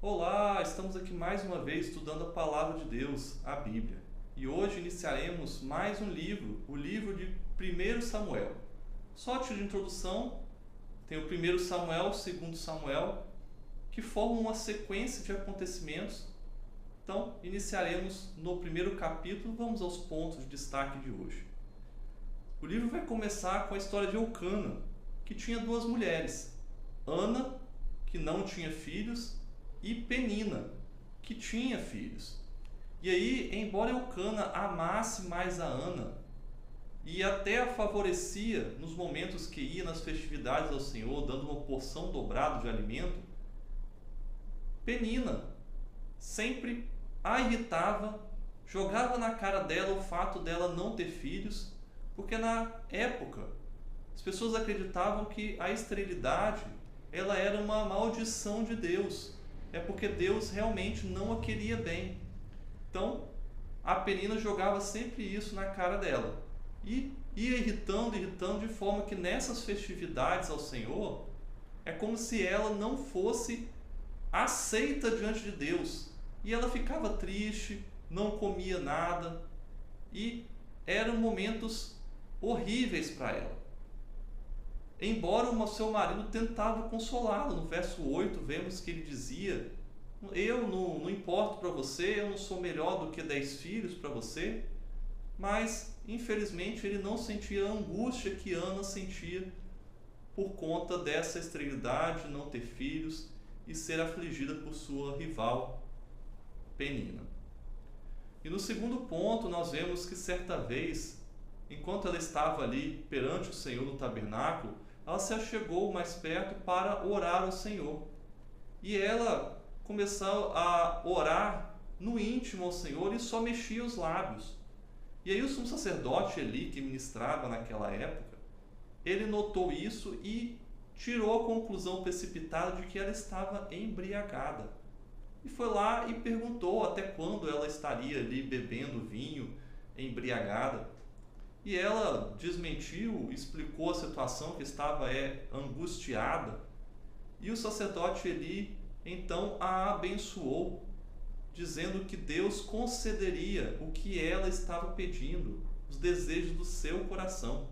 Olá, estamos aqui mais uma vez estudando a Palavra de Deus, a Bíblia. E hoje iniciaremos mais um livro, o livro de 1 Samuel. Só a título de introdução, tem o 1 Samuel, 2 Samuel, que formam uma sequência de acontecimentos. Então, iniciaremos no primeiro capítulo, vamos aos pontos de destaque de hoje. O livro vai começar com a história de Eucana, que tinha duas mulheres, Ana, que não tinha filhos, e Penina, que tinha filhos. E aí, embora Eucana amasse mais a Ana e até a favorecia nos momentos que ia nas festividades ao Senhor, dando uma porção dobrada de alimento, Penina sempre a irritava, jogava na cara dela o fato dela não ter filhos, porque na época as pessoas acreditavam que a esterilidade ela era uma maldição de Deus. É porque Deus realmente não a queria bem. Então, a Penina jogava sempre isso na cara dela. E ia irritando, de forma que nessas festividades ao Senhor, é como se ela não fosse aceita diante de Deus. E ela ficava triste, não comia nada. E eram momentos horríveis para ela. Embora o seu marido tentava consolá-la. No verso 8 vemos que ele dizia: eu não importo para você, eu não sou melhor do que 10 filhos para você. Mas infelizmente ele não sentia a angústia que Ana sentia por conta dessa esterilidade, não ter filhos e ser afligida por sua rival Penina. E no segundo ponto nós vemos que certa vez, enquanto ela estava ali perante o Senhor no tabernáculo, ela se achegou mais perto para orar ao Senhor. E ela começou a orar no íntimo ao Senhor e só mexia os lábios. E aí o sumo sacerdote Eli, que ministrava naquela época, ele notou isso e tirou a conclusão precipitada de que ela estava embriagada. E foi lá e perguntou até quando ela estaria ali bebendo vinho, embriagada. E ela desmentiu, explicou a situação, que estava angustiada. E o sacerdote Eli, então, a abençoou, dizendo que Deus concederia o que ela estava pedindo, os desejos do seu coração.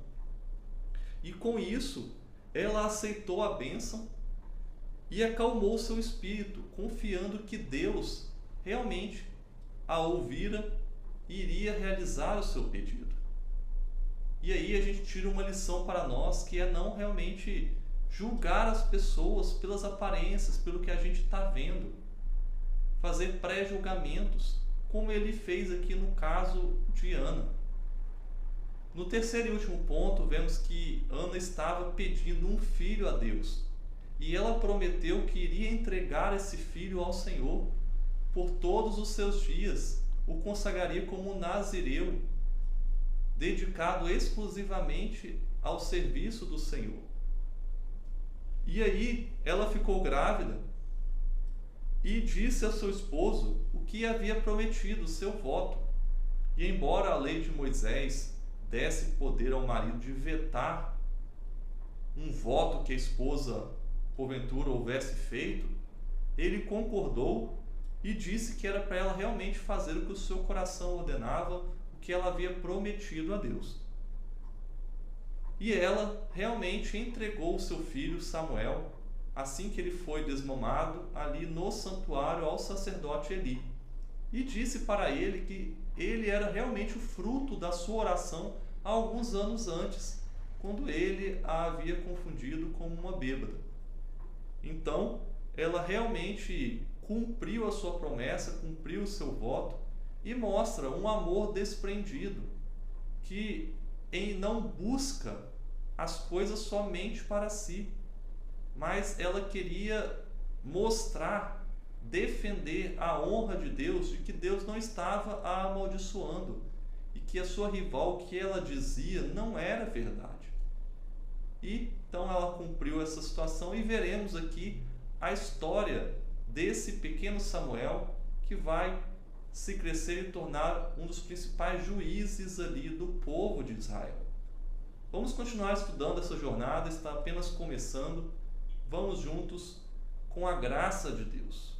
E com isso, ela aceitou a bênção e acalmou seu espírito, confiando que Deus realmente a ouvira e iria realizar o seu pedido. E aí a gente tira uma lição para nós, que é não realmente julgar as pessoas pelas aparências, pelo que a gente está vendo. Fazer pré-julgamentos, como ele fez aqui no caso de Ana. No terceiro e último ponto, vemos que Ana estava pedindo um filho a Deus. E ela prometeu que iria entregar esse filho ao Senhor por todos os seus dias. O consagraria como nazireu, dedicado exclusivamente ao serviço do Senhor. E aí ela ficou grávida e disse ao seu esposo o que havia prometido, o seu voto. E embora a lei de Moisés desse poder ao marido de vetar um voto que a esposa porventura houvesse feito, ele concordou e disse que era para ela realmente fazer o que o seu coração ordenava, que ela havia prometido a Deus. E ela realmente entregou o seu filho Samuel, assim que ele foi desmamado, ali no santuário ao sacerdote Eli. E disse para ele que ele era realmente o fruto da sua oração há alguns anos antes, quando ele a havia confundido como uma bêbada. Então, ela realmente cumpriu a sua promessa, cumpriu o seu voto, e mostra um amor desprendido, que não busca as coisas somente para si, mas ela queria mostrar, defender a honra de Deus, de que Deus não estava a amaldiçoando, e que a sua rival, o que ela dizia, não era verdade. E então ela cumpriu essa situação, e veremos aqui a história desse pequeno Samuel, que vai se crescer e tornar um dos principais juízes ali do povo de Israel. Vamos continuar estudando essa jornada, está apenas começando. Vamos juntos com a graça de Deus.